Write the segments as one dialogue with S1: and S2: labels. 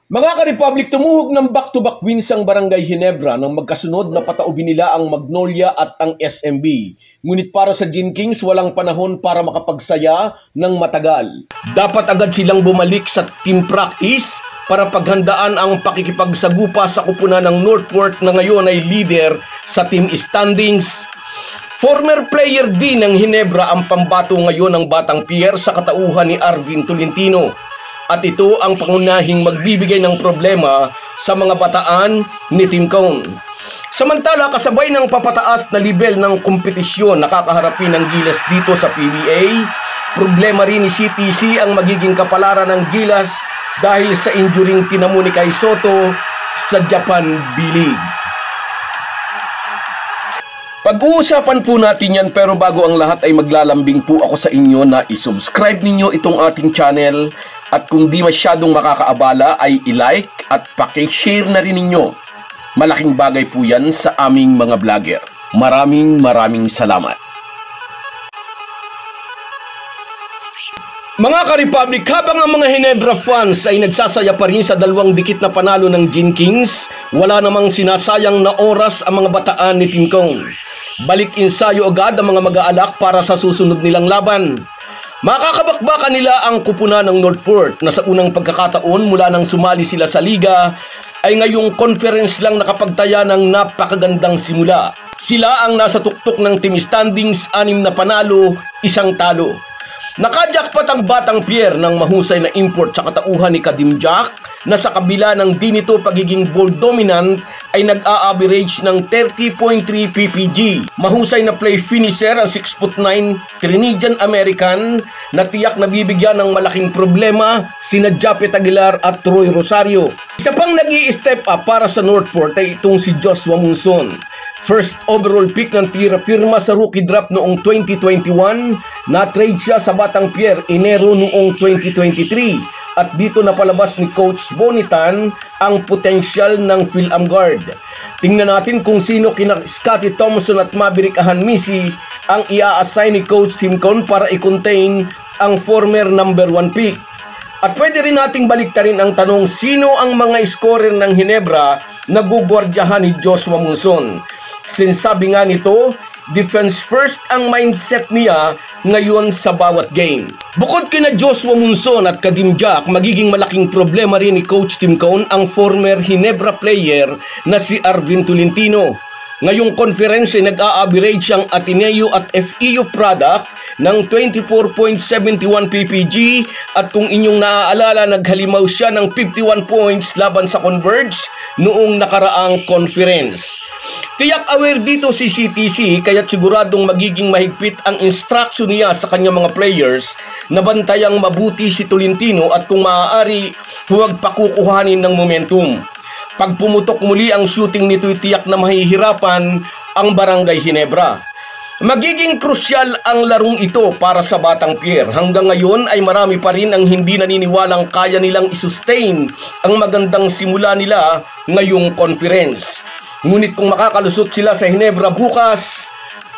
S1: Mga ka-Republic, tumuhog ng back-to-back wins ang Barangay Ginebra nang magkasunod na pataubin nila ang Magnolia at ang SMB. Ngunit para sa Gin Kings, walang panahon para makapagsaya ng matagal. Dapat agad silang bumalik sa team practice para paghandaan ang pakikipagsagupa sa kupunan ng Northport na ngayon ay leader sa team standings. Former player din ng Ginebra ang pambato ngayon ng Batang Pierre sa katauhan ni Arvin Tolentino. At ito ang pangunahing magbibigay ng problema sa mga bataan ni Team Cone. Samantala, kasabay ng papataas na level ng kompetisyon nakakaharapin ng Gilas dito sa PBA, problema rin ni CTC ang magiging kapalaran ng Gilas dahil sa injuring tinamo ni Kai Soto sa Japan B-League. Pag-uusapan po natin yan, pero bago ang lahat ay maglalambing po ako sa inyo na isubscribe ninyo itong ating channel at kung di masyadong makakaabala ay i-like at paki-share na rin ninyo. Malaking bagay po yan sa aming mga vlogger. Maraming salamat. Mga ka-Republic, habang ang mga Ginebra fans ay nagsasaya pa rin sa dalawang dikit na panalo ng Gin Kings, wala namang sinasayang na oras ang mga bataan ni Team Cone. Balik ensayo agad ang mga mag-aalak para sa susunod nilang laban. Makakabakbakan nila ang kupunan ng Northport na sa unang pagkakataon mula nang sumali sila sa liga ay ngayong conference lang nakapagtaya ng napakagandang simula. Sila ang nasa tuktok ng team standings, 6 na panalo, 1 talo. Nakajakpat ang Batang Pierre ng mahusay na import sa katauhan ni Kadim Jack na sa kabila ng di nito pagiging ball dominant ay nag-a-average ng 30.3 PPG. Mahusay na play finisher ang 6'9" Trinidadian American na tiyak na bibigyan ng malaking problema sina Japet Aguilar at Troy Rosario. Isa pang nag-i-step up para sa Northport ay itong si Joshua Monson. First overall pick ng tira firma sa rookie draft noong 2021, na-trade siya sa Batang Pierre Enero noong 2023 at dito napalabas ni Coach Bonitan ang potensyal ng Phil-Am guard. Tingnan natin kung sino kina Scotty Thompson at Maverick Ahanmisi ang ia-assign ni Coach Team Cone para i-contain ang former number 1 pick. At pwede rin nating baliktarin ang tanong, sino ang mga scorer ng Ginebra na gugwardyahan ni Joshua Monson? Since sabi nga nito, defense first ang mindset niya ngayon sa bawat game. Bukod kina Joshua Monson at Kadim Jack, magiging malaking problema rin ni Coach Team Cone ang former Ginebra player na si Arvin Tolentino. Ngayong conference ay nag-a-average ang Ateneo at FEU product ng 24.71 PPG at kung inyong naaalala, naghalimaw siya ng 51 points laban sa Converge noong nakaraang conference. Tiyak aware dito si CTC kaya't siguradong magiging mahigpit ang instruction niya sa kanyang mga players na bantayang mabuti si Tolentino at kung maaari huwag pakukuhanin ng momentum. Pag pumutok muli ang shooting nito, tiyak na mahihirapan ang Barangay Ginebra. Magiging krusyal ang larong ito para sa Batang Pierre. Hanggang ngayon ay marami pa rin ang hindi naniniwalang kaya nilang isustain ang magandang simula nila ngayong conference. Ngunit kung makakalusot sila sa Ginebra bukas,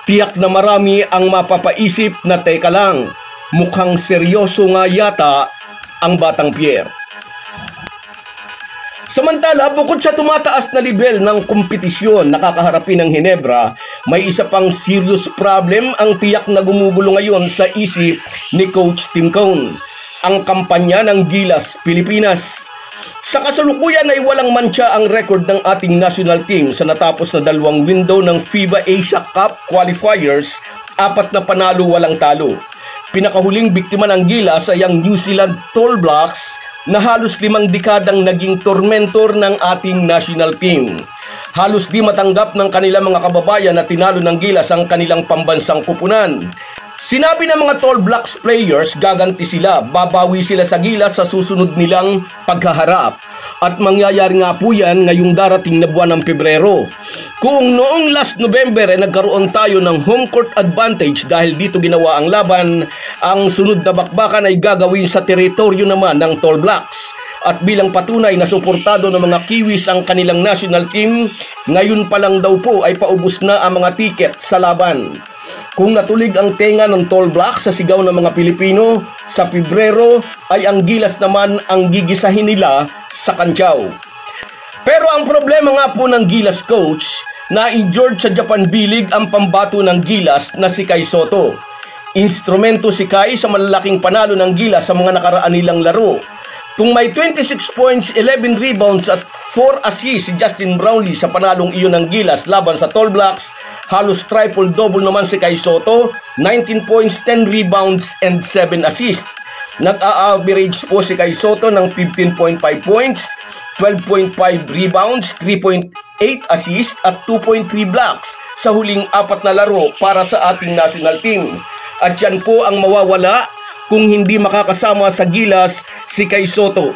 S1: tiyak na marami ang mapapaisip na teka lang, mukhang seryoso nga yata ang Batang Pierre. Samantala, bukod sa tumataas na level ng kompetisyon nakakaharapin ng Ginebra, may isa pang serious problem ang tiyak na gumugulo ngayon sa isip ni Coach Team Cone, ang kampanya ng Gilas Pilipinas. Sa kasalukuyan ay walang mantsa ang record ng ating national team sa natapos na 2 window ng FIBA Asia Cup qualifiers, 4 na panalo, 8 talo. Pinakahuling biktima ng Gilas ay ang New Zealand Tall Blacks na halos 5 dekadang naging tormentor ng ating national team. Halos di matanggap ng kanilang mga kababayan na tinalo ng Gilas ang kanilang pambansang kupunan. Sinabi ng mga Tall Blacks players, gaganti sila, babawi sila sa Gilas sa susunod nilang paghaharap. At mangyayari nga po yan ngayong darating na buwan ng Pebrero. Kung noong last November ay nagkaroon tayo ng home court advantage dahil dito ginawa ang laban, ang sunod na bakbakan ay gagawin sa teritoryo naman ng Tall Blacks. At bilang patunay na suportado ng mga Kiwis ang kanilang national team, ngayon pa lang daw po ay paubos na ang mga tiket sa laban. Kung natulig ang tenga ng toll block sa sigaw ng mga Pilipino, sa Pebrero ay ang Gilas naman ang gigisahin nila sa Kantyaw. Pero ang problema nga po ng Gilas coach, na-injured sa Japan B-League ang pambato ng Gilas na si Kai Soto. Instrumento si Kai sa malalaking panalo ng Gilas sa mga nakaraan nilang laro. Kung may 26 points, 11 rebounds at 4 assists si Justin Brownlee sa panalong iyon ng Gilas laban sa Tall Blacks, halos triple-double naman si Kai Soto, 19 points, 10 rebounds and 7 assists. Nag-a-average po si Kai Soto ng 15.5 points, 12.5 rebounds, 3.8 assists at 2.3 blocks sa huling 4 na laro para sa ating national team. At yan po ang mawawala kung hindi makakasama sa Gilas si Kai Soto.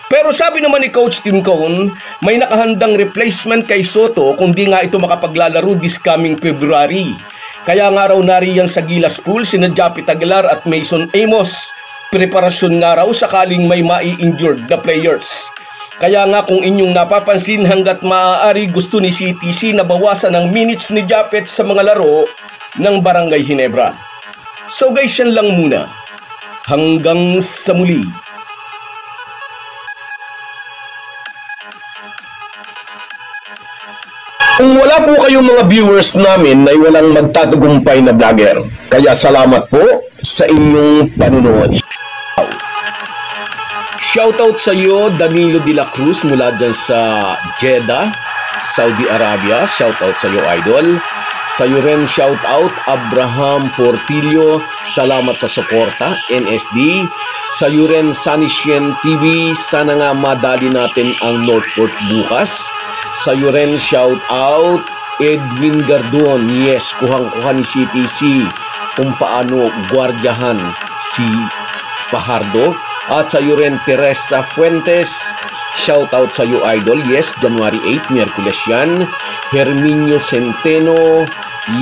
S1: Pero sabi naman ni Coach Tim Cone, may nakahandang replacement kay Soto kung di nga ito makapaglalaro this coming February. Kaya nga raw nariyan sa Gilas pool sina Japit Aguilar at Mason Amos. Preparasyon nga raw sakaling may mai-injured na players. Kaya nga kung inyong napapansin, hanggat maaari gusto ni CTC na bawasan ang minutes ni Japet sa mga laro ng Barangay Ginebra. So guys, yan lang muna. Hanggang sa muli. Kung wala po kayong mga viewers namin ay walang magtatagumpay na vlogger. Kaya salamat po sa inyong panunood. Shoutout sa iyo, Danilo de la Cruz mula dyan sa Jeddah, Saudi Arabia. Shoutout sa iyo, idol. Sa iyo rin, shoutout Abraham Portillo. Salamat sa suporta, NSD. Sa iyo rin, Sanisien TV. Sana nga madali natin ang Northport bukas. Sa iyo rin, shoutout Edwin Gardon. Yes, kuhang-kuha ni CTC kung paano gwardiyahan si Pajardo. At sa iyo rin, Teresa Fuentes. Shoutout sa iyo, idol. Yes, January 8, Miyerkules yan. Herminio Centeno.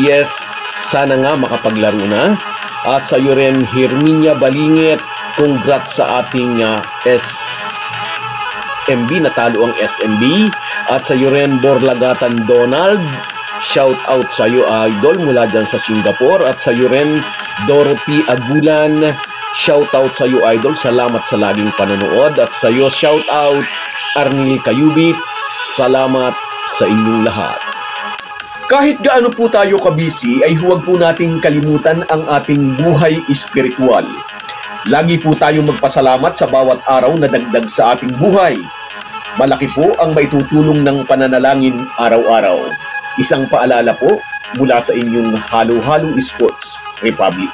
S1: Yes, sana nga makapaglaro na. At sa iyo rin, Herminia Balingit. Congrats sa ating SMB. Natalo ang SMB. At sa iyo rin, Borlagatan Donald. Shoutout sa iyo, idol, mula dyan sa Singapore. At sa iyo rin, Dorothy Agulan. Shoutout sa iyo, idol. Salamat sa laging panonood. At sa iyo, shoutout Arnil Kayubit. Salamat sa inyong lahat. Kahit gaano po tayo kabisi, ay huwag po nating kalimutan ang ating buhay espiritual. Lagi po tayong magpasalamat sa bawat araw na dagdag sa ating buhay. Malaki po ang maitutulong ng pananalangin araw-araw. Isang paalala po mula sa inyong Halo Halo Sports Republic.